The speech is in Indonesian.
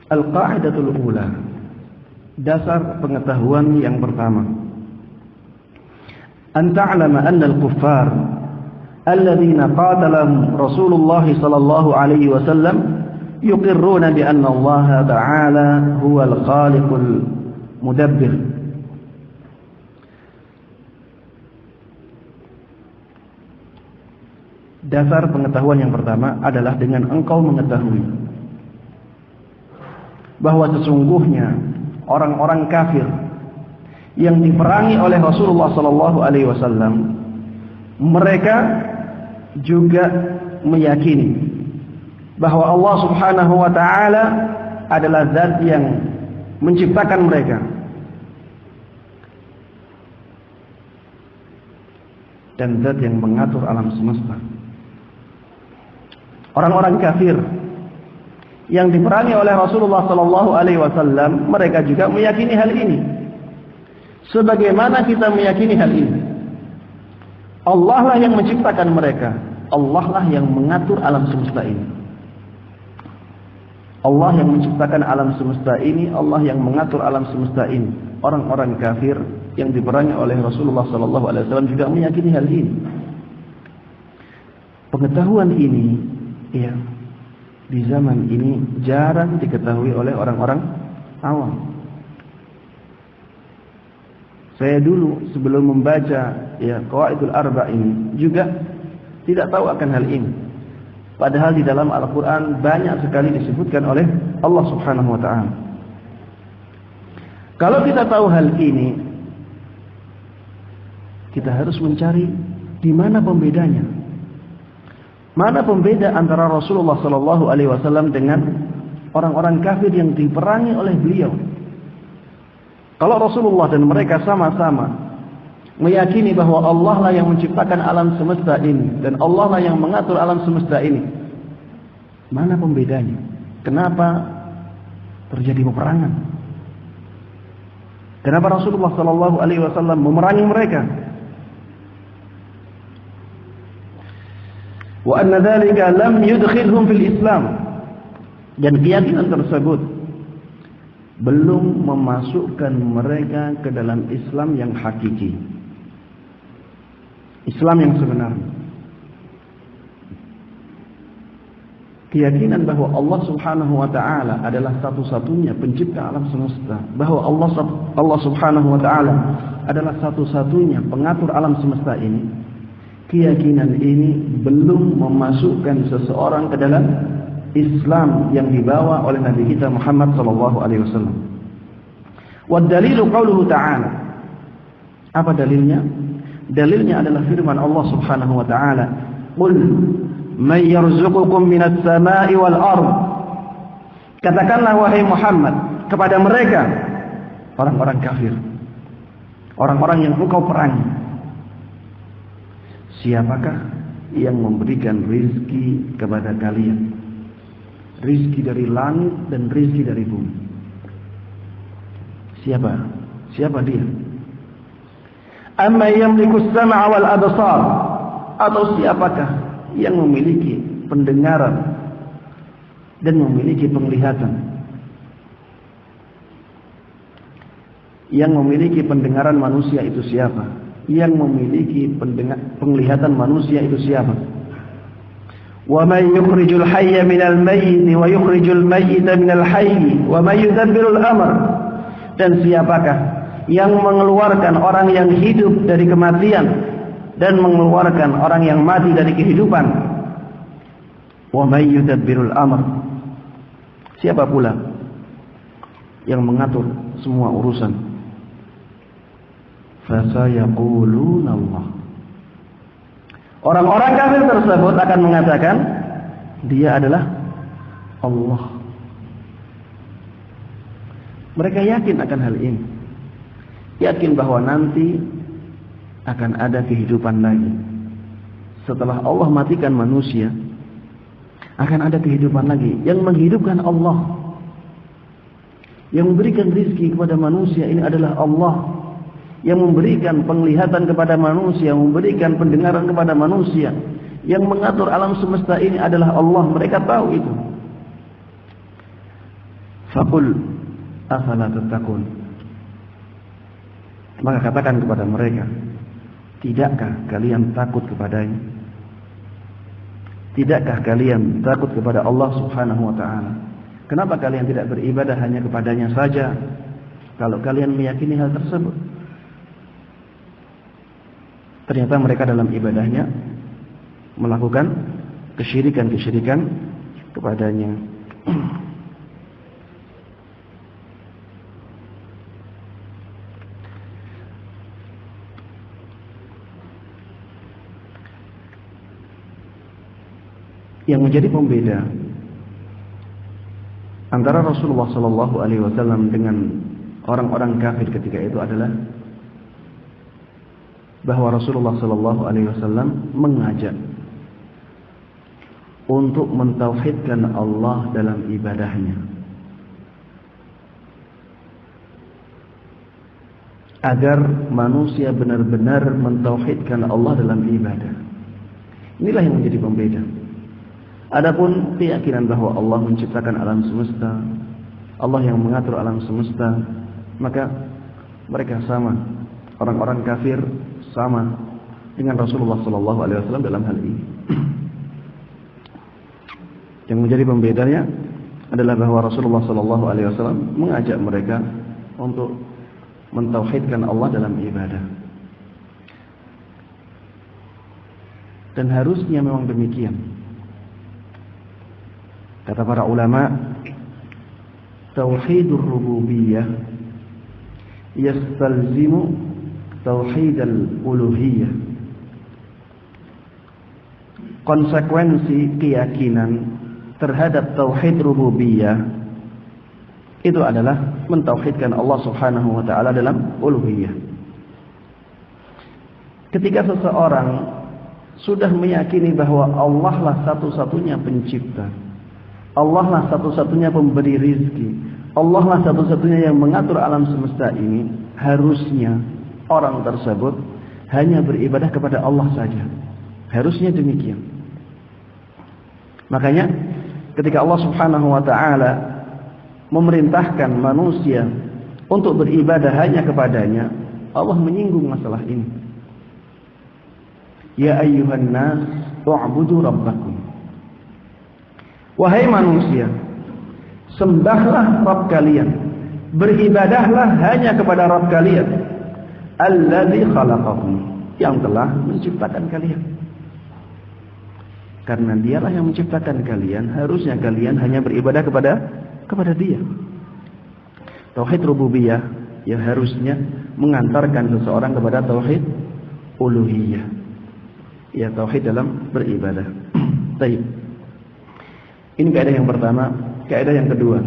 Al-qa'idatul ula, dasar pengetahuan yang pertama. An ta'lama anna al-kuffar alladhina qatalahum Rasulullah sallallahu alaihi wasallam yuqirruna bi anna Allah ta'ala huwa al-khaliqul mudabbir. Dasar pengetahuan yang pertama adalah dengan engkau mengetahui bahwa sesungguhnya orang-orang kafir yang diperangi oleh Rasulullah sallallahu alaihi wasallam, mereka juga meyakini bahwa Allah Subhanahu wa taala adalah zat yang menciptakan mereka dan zat yang mengatur alam semesta. Orang-orang kafir yang diperangi oleh Rasulullah sallallahu alaihi wasallam, mereka juga meyakini hal ini. Sebagaimana kita meyakini hal ini. Allah lah yang menciptakan mereka. Allah lah yang mengatur alam semesta ini. Allah yang menciptakan alam semesta ini, Allah yang mengatur alam semesta ini. Orang-orang kafir yang diperangi oleh Rasulullah sallallahu alaihi wasallam juga meyakini hal ini. Pengetahuan ini, ya, di zaman ini jarang diketahui oleh orang-orang awam. Saya dulu sebelum membaca Qawaidul Arba ini juga tidak tahu akan hal ini. Padahal di dalam Al-Quran banyak sekali disebutkan oleh Allah Subhanahu wa ta'ala. Kalau kita tahu hal ini, kita harus mencari di mana pembedanya. Mana pembeda antara Rasulullah sallallahu alaihi wasallam dengan orang-orang kafir yang diperangi oleh beliau? Kalau Rasulullah dan mereka sama-sama meyakini bahwa Allah lah yang menciptakan alam semesta ini dan Allah lah yang mengatur alam semesta ini, mana pembedanya? Kenapa terjadi peperangan? Kenapa Rasulullah sallallahu alaihi wasallam memerangi mereka? Wa anna dzalika lam yudkhilhum fil Islam, dan keyakinan tersebut belum memasukkan mereka ke dalam Islam yang hakiki, Islam yang sebenarnya. Keyakinan bahwa Allah Subhanahu wa ta'ala adalah satu-satunya pencipta alam semesta, bahwa Allah Subhanahu wa ta'ala adalah satu-satunya pengatur alam semesta ini, keyakinan ini belum memasukkan seseorang ke dalam Islam yang dibawa oleh Nabi kita Muhammad sallallahu alaihi wasallam. Wa dalilu qauluhu ta'ala. Apa dalilnya? Dalilnya adalah firman Allah Subhanahu wa ta'ala, "Qul may yarzuqukum minas sama'i wal ardh." Katakanlah wahai Muhammad kepada mereka, orang-orang kafir, orang-orang yang engkau perangi, siapakah yang memberikan rizki kepada kalian? Rizki dari langit dan rizki dari bumi. Siapa? Siapa dia? Amma yamliku as-sam'a wal absar, atau siapakah yang memiliki pendengaran dan memiliki penglihatan? Yang memiliki pendengaran manusia itu siapa? Yang memiliki penglihatan manusia itu siapa? Wa may yukhrijul hayya minal mayyit wa yukhrijul mayyita minal hayy wa may yudabbirul amr. Dan siapakah yang mengeluarkan orang yang hidup dari kematian dan mengeluarkan orang yang mati dari kehidupan? Wa may yudabbirul amr. Siapa pula yang mengatur semua urusan? Fasayaquluna Allah. Orang-orang kafir tersebut akan mengatakan dia adalah Allah. Mereka yakin akan hal ini. Yakin bahwa nanti akan ada kehidupan lagi. Setelah Allah matikan manusia, akan ada kehidupan lagi. Yang menghidupkan Allah, yang memberikan rizki kepada manusia ini adalah Allah. Yang memberikan penglihatan kepada manusia, memberikan pendengaran kepada manusia, yang mengatur alam semesta ini adalah Allah. Mereka tahu itu. Faqul afala tattaqun. Maka katakan kepada mereka, tidakkah kalian takut kepadanya? Tidakkah kalian takut kepada Allah Subhanahu wa ta'ala? Kenapa kalian tidak beribadah hanya kepadanya saja kalau kalian meyakini hal tersebut? Ternyata mereka dalam ibadahnya melakukan kesyirikan-kesyirikan kepadanya. Yang menjadi pembeda antara Rasulullah sallallahu alaihi wasallam dengan orang-orang kafir ketika itu adalah bahwa Rasulullah sallallahu alaihi wasallam mengajak untuk mentauhidkan Allah dalam ibadahnya, agar manusia benar-benar mentauhidkan Allah dalam ibadah. Inilah yang menjadi pembeda. Adapun keyakinan bahwa Allah menciptakan alam semesta, Allah yang mengatur alam semesta, maka mereka sama, orang-orang kafir sama dengan Rasulullah sallallahu alaihi wasallam dalam hal ini. Yang menjadi pembedanya adalah bahwa Rasulullah sallallahu alaihi wasallam mengajak mereka untuk mentauhidkan Allah dalam ibadah. Dan harusnya memang demikian. Kata para ulama, tauhidur rububiyah yastalzimu tauhidal uluhiyah. Konsekuensi keyakinan terhadap tauhid rububiyah itu adalah mentauhidkan Allah Subhanahu wa ta'ala dalam uluhiyah. Ketika seseorang sudah meyakini bahwa Allah lah satu-satunya pencipta, Allah lah satu-satunya pemberi rizki, Allah lah satu-satunya yang mengatur alam semesta ini, harusnya orang tersebut hanya beribadah kepada Allah saja. Harusnya demikian. Makanya ketika Allah Subhanahu wa ta'ala memerintahkan manusia untuk beribadah hanya kepadanya, Allah menyinggung masalah ini. Ya ayyuhan nas u'budu rabbakum. Wahai manusia, sembahlah Rabb kalian, beribadahlah hanya kepada Rabb kalian, alladzi khalaqakum, yang telah menciptakan kalian. Karena dialah yang menciptakan kalian, harusnya kalian hanya beribadah kepada Dia. Tauhid rububiyah yang harusnya mengantarkan seseorang kepada tauhid uluhiyah, ya tauhid dalam beribadah. Baik. Ini kaidah yang pertama. Kaidah yang kedua,